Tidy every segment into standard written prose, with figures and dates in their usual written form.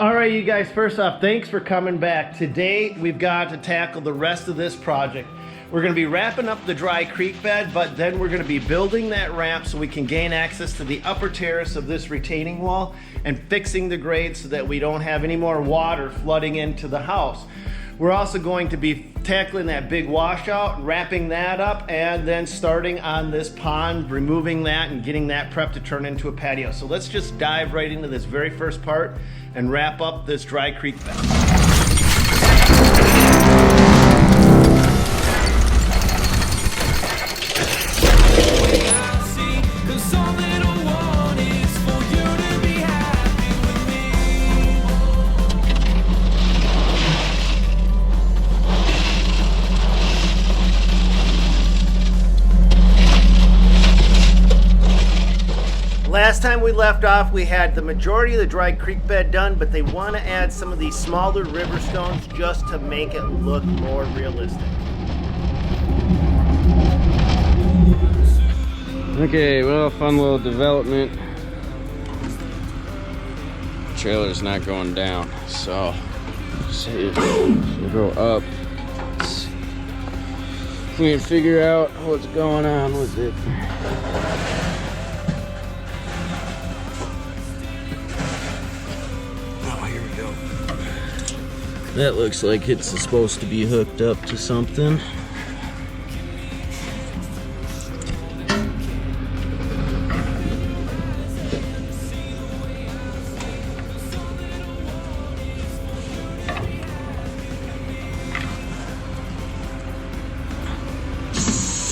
All right, you guys, first off, thanks for coming back. Today, we've got to tackle the rest of this project. We're gonna be wrapping up the dry creek bed, but then we're gonna be building that ramp so we can gain access to the upper terrace of this retaining wall and fixing the grade so that we don't have any more water flooding into the house. We're also going to be tackling that big washout, wrapping that up, and then starting on this pond, removing that and getting that prep to turn into a patio. So let's just dive right into this very first part and wrap up this dry creek bed. Last time we left off, we had the majority of the dry creek bed done, but they want to add some of these smaller river stones just to make it look more realistic. Okay, well, fun little development. Trailer's not going down, so see if we'll go up. Let's see if we can figure out what's going on with it. That looks like it's supposed to be hooked up to something.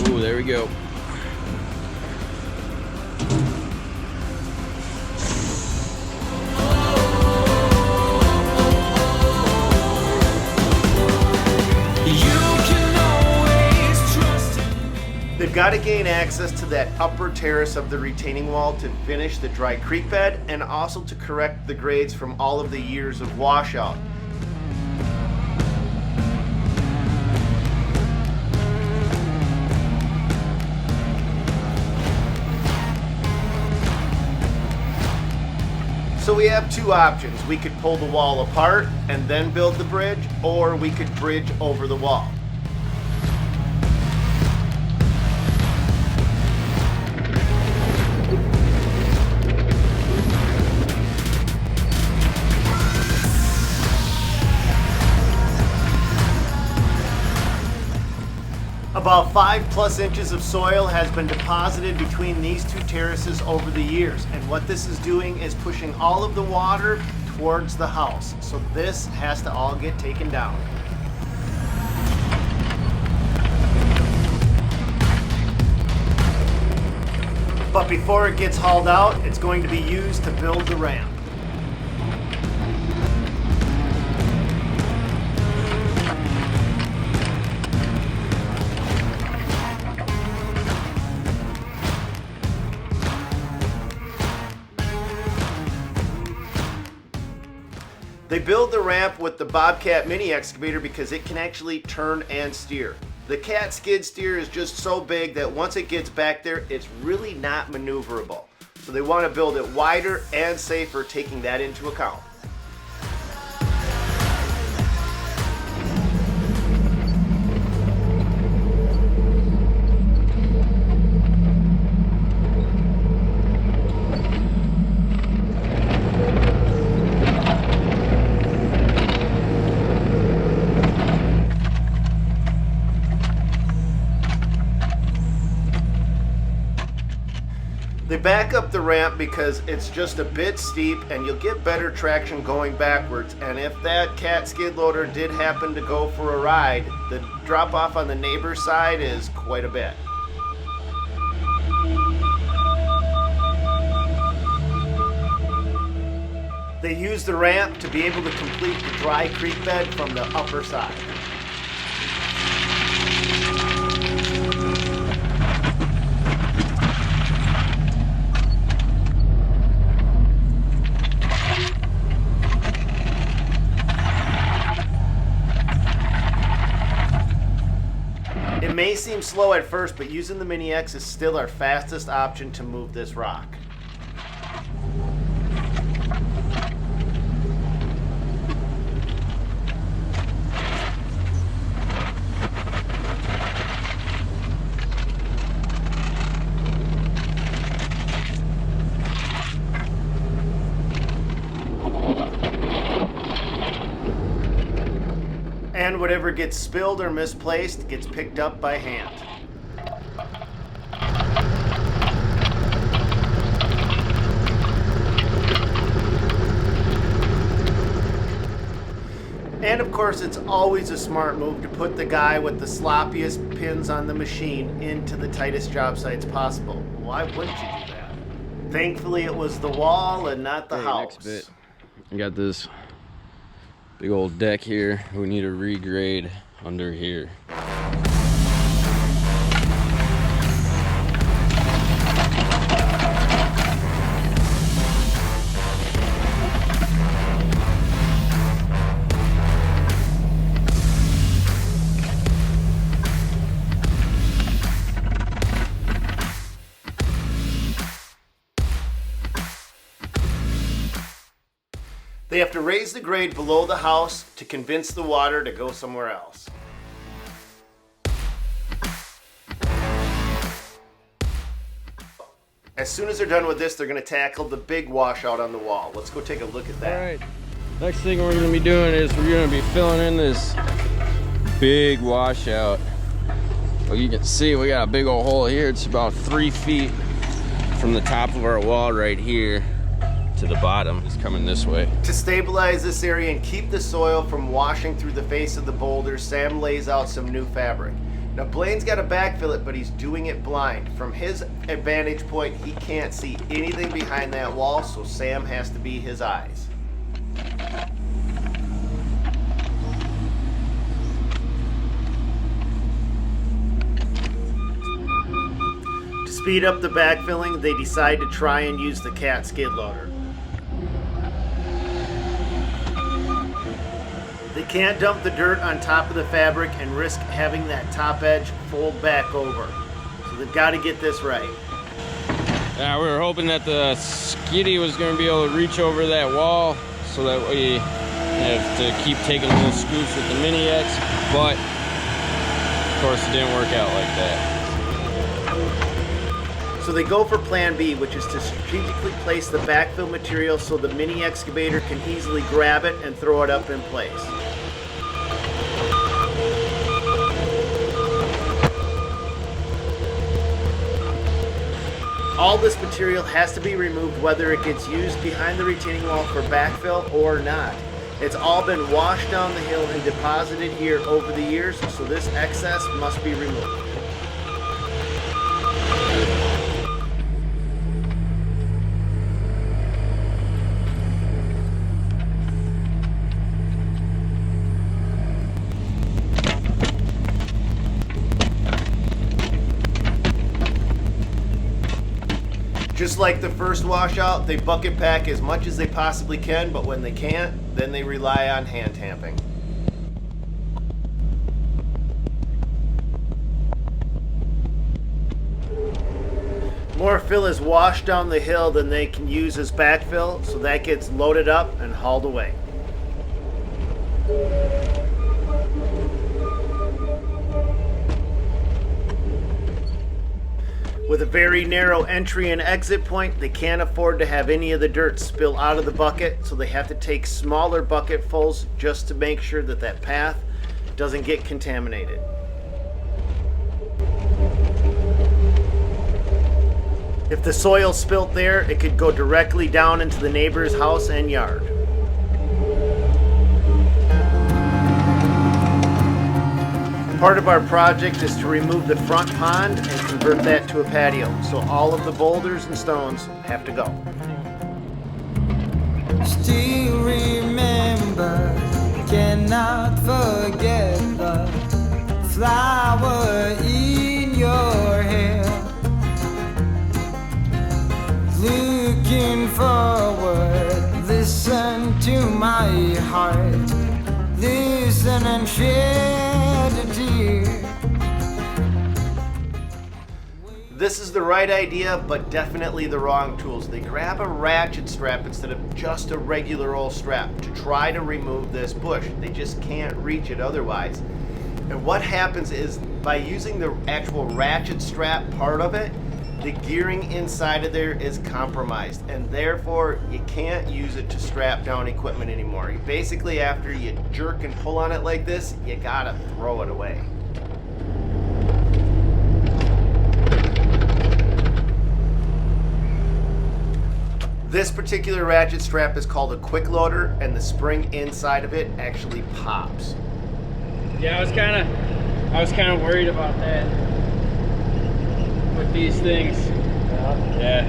Ooh, there we go. They've got to gain access to that upper terrace of the retaining wall to finish the dry creek bed and also to correct the grades from all of the years of washout. So we have two options. We could pull the wall apart and then build the bridge, or we could bridge over the wall. About 5+ inches of soil has been deposited between these two terraces over the years, and what this is doing is pushing all of the water towards the house. So this has to all get taken down. But before it gets hauled out, it's going to be used to build the ramp. They build the ramp with the Bobcat mini excavator because it can actually turn and steer. The Cat skid steer is just so big that once it gets back there, it's really not maneuverable. So they want to build it wider and safer, taking that into account. They back up the ramp because it's just a bit steep and you'll get better traction going backwards. And if that Cat skid loader did happen to go for a ride, the drop off on the neighbor's side is quite a bit. They use the ramp to be able to complete the dry creek bed from the upper side. It may seem slow at first, but using the Mini X is still our fastest option to move this rock. And whatever gets spilled or misplaced gets picked up by hand. And of course, it's always a smart move to put the guy with the sloppiest pins on the machine into the tightest job sites possible. Why wouldn't you do that? Thankfully, it was the wall and not the house. Next bit. We got this big old deck here. We need a regrade under here. They have to raise the grade below the house to convince the water to go somewhere else. As soon as they're done with this, they're going to tackle the big washout on the wall. Let's go take a look at that. All right. Next thing we're going to be doing is we're going to be filling in this big washout. Well, you can see we got a big old hole here. It's about 3 feet from the top of our wall right here to the bottom. It's coming this way. To stabilize this area and keep the soil from washing through the face of the boulder, Sam lays out some new fabric. Now Blaine's got to backfill it, but he's doing it blind. From his vantage point, he can't see anything behind that wall, so Sam has to be his eyes. To speed up the backfilling, they decide to try and use the cat skid loader. They can't dump the dirt on top of the fabric and risk having that top edge fold back over. So they've got to get this right. Yeah, we were hoping that the skiddy was going to be able to reach over that wall so that we have to keep taking little scoops with the Mini X, but of course it didn't work out like that. So they go for plan B, which is to strategically place the backfill material so the mini excavator can easily grab it and throw it up in place. All this material has to be removed whether it gets used behind the retaining wall for backfill or not. It's all been washed down the hill and deposited here over the years, so this excess must be removed. Just like the first washout, they bucket pack as much as they possibly can, but when they can't, then they rely on hand tamping. More fill is washed down the hill than they can use as backfill, so that gets loaded up and hauled away. With a very narrow entry and exit point, they can't afford to have any of the dirt spill out of the bucket, so they have to take smaller bucketfuls just to make sure that that path doesn't get contaminated. If the soil spilt there, it could go directly down into the neighbor's house and yard. Part of our project is to remove the front pond and convert that to a patio, so all of the boulders and stones have to go. Still remember, cannot forget the flower in your hair. Looking forward, listen to my heart. Listen and shed a tear. This is the right idea, but definitely the wrong tools. They grab a ratchet strap instead of just a regular old strap to try to remove this bush. They just can't reach it otherwise. And what happens is, by using the actual ratchet strap part of it, the gearing inside of there is compromised, and therefore you can't use it to strap down equipment anymore. Basically, after you jerk and pull on it like this, you gotta throw it away. This particular ratchet strap is called a quick loader, and the spring inside of it actually pops. Yeah, I was kind of worried about that with these things. Yeah.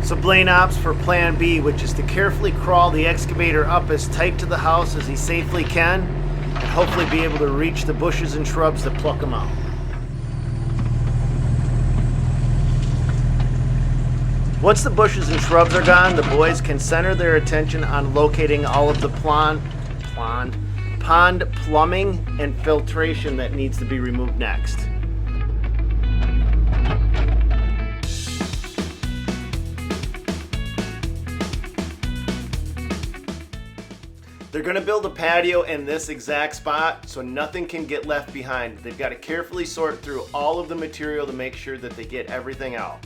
So Blaine opts for plan B, which is to carefully crawl the excavator up as tight to the house as he safely can, and hopefully be able to reach the bushes and shrubs that pluck them out. Once the bushes and shrubs are gone, the boys can center their attention on locating all of the pond plumbing and filtration that needs to be removed next. They're going to build a patio in this exact spot so nothing can get left behind. They've got to carefully sort through all of the material to make sure that they get everything out.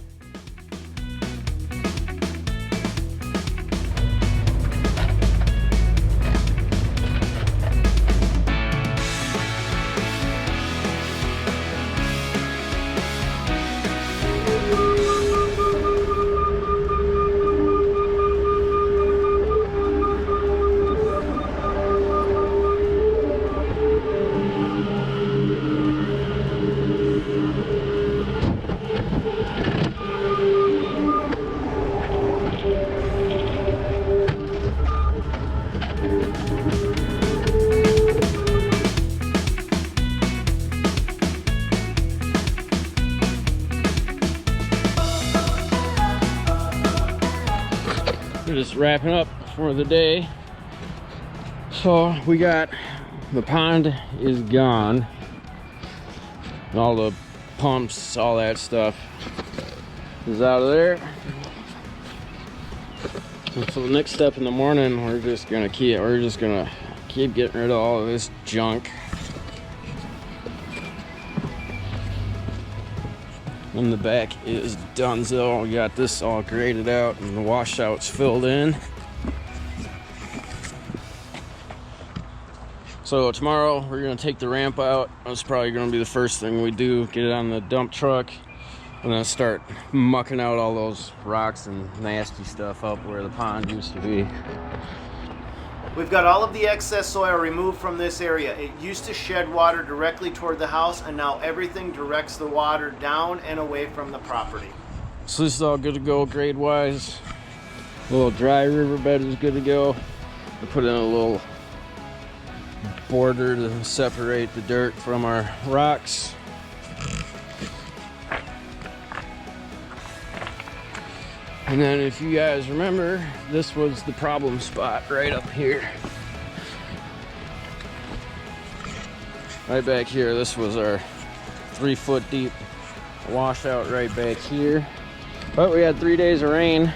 We're just wrapping up for the day. So we got, the pond is gone. All the pumps, all that stuff is out of there. And so the next step in the morning, we're just gonna keep getting rid of all of this junk. And the back is donezo. We got this all graded out and the washouts filled in. So tomorrow we're gonna take the ramp out. That's probably gonna be the first thing we do. Get it on the dump truck and then start mucking out all those rocks and nasty stuff up where the pond used to be. We've got all of the excess soil removed from this area. It used to shed water directly toward the house, and now everything directs the water down and away from the property. So this is all good to go grade wise. A little dry riverbed is good to go. We put in a little border to separate the dirt from our rocks. And then if you guys remember, this was the problem spot right up here. Right back here, this was our 3-foot deep washout right back here. But we had 3 days of rain.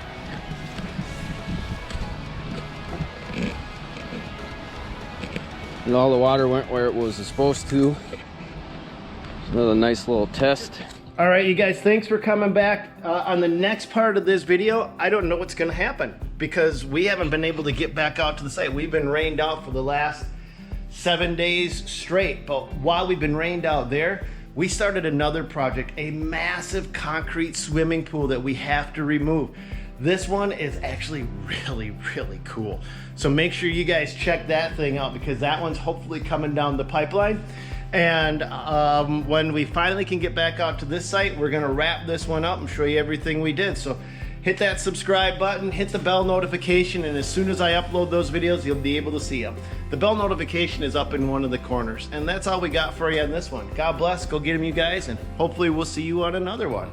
And all the water went where it was supposed to. Another nice little test. All right, you guys, thanks for coming back. On the next part of this video, I don't know what's gonna happen because we haven't been able to get back out to the site. We've been rained out for the last 7 days straight, but while we've been rained out there, we started another project, a massive concrete swimming pool that we have to remove. This one is actually really, really cool. So make sure you guys check that thing out because that one's hopefully coming down the pipeline. And when we finally can get back out to this site, we're gonna wrap this one up and show you everything we did. So hit that subscribe button, hit the bell notification, and as soon as I upload those videos, you'll be able to see them. The bell notification is up in one of the corners. And that's all we got for you on this one. God bless, go get them, you guys, and hopefully we'll see you on another one.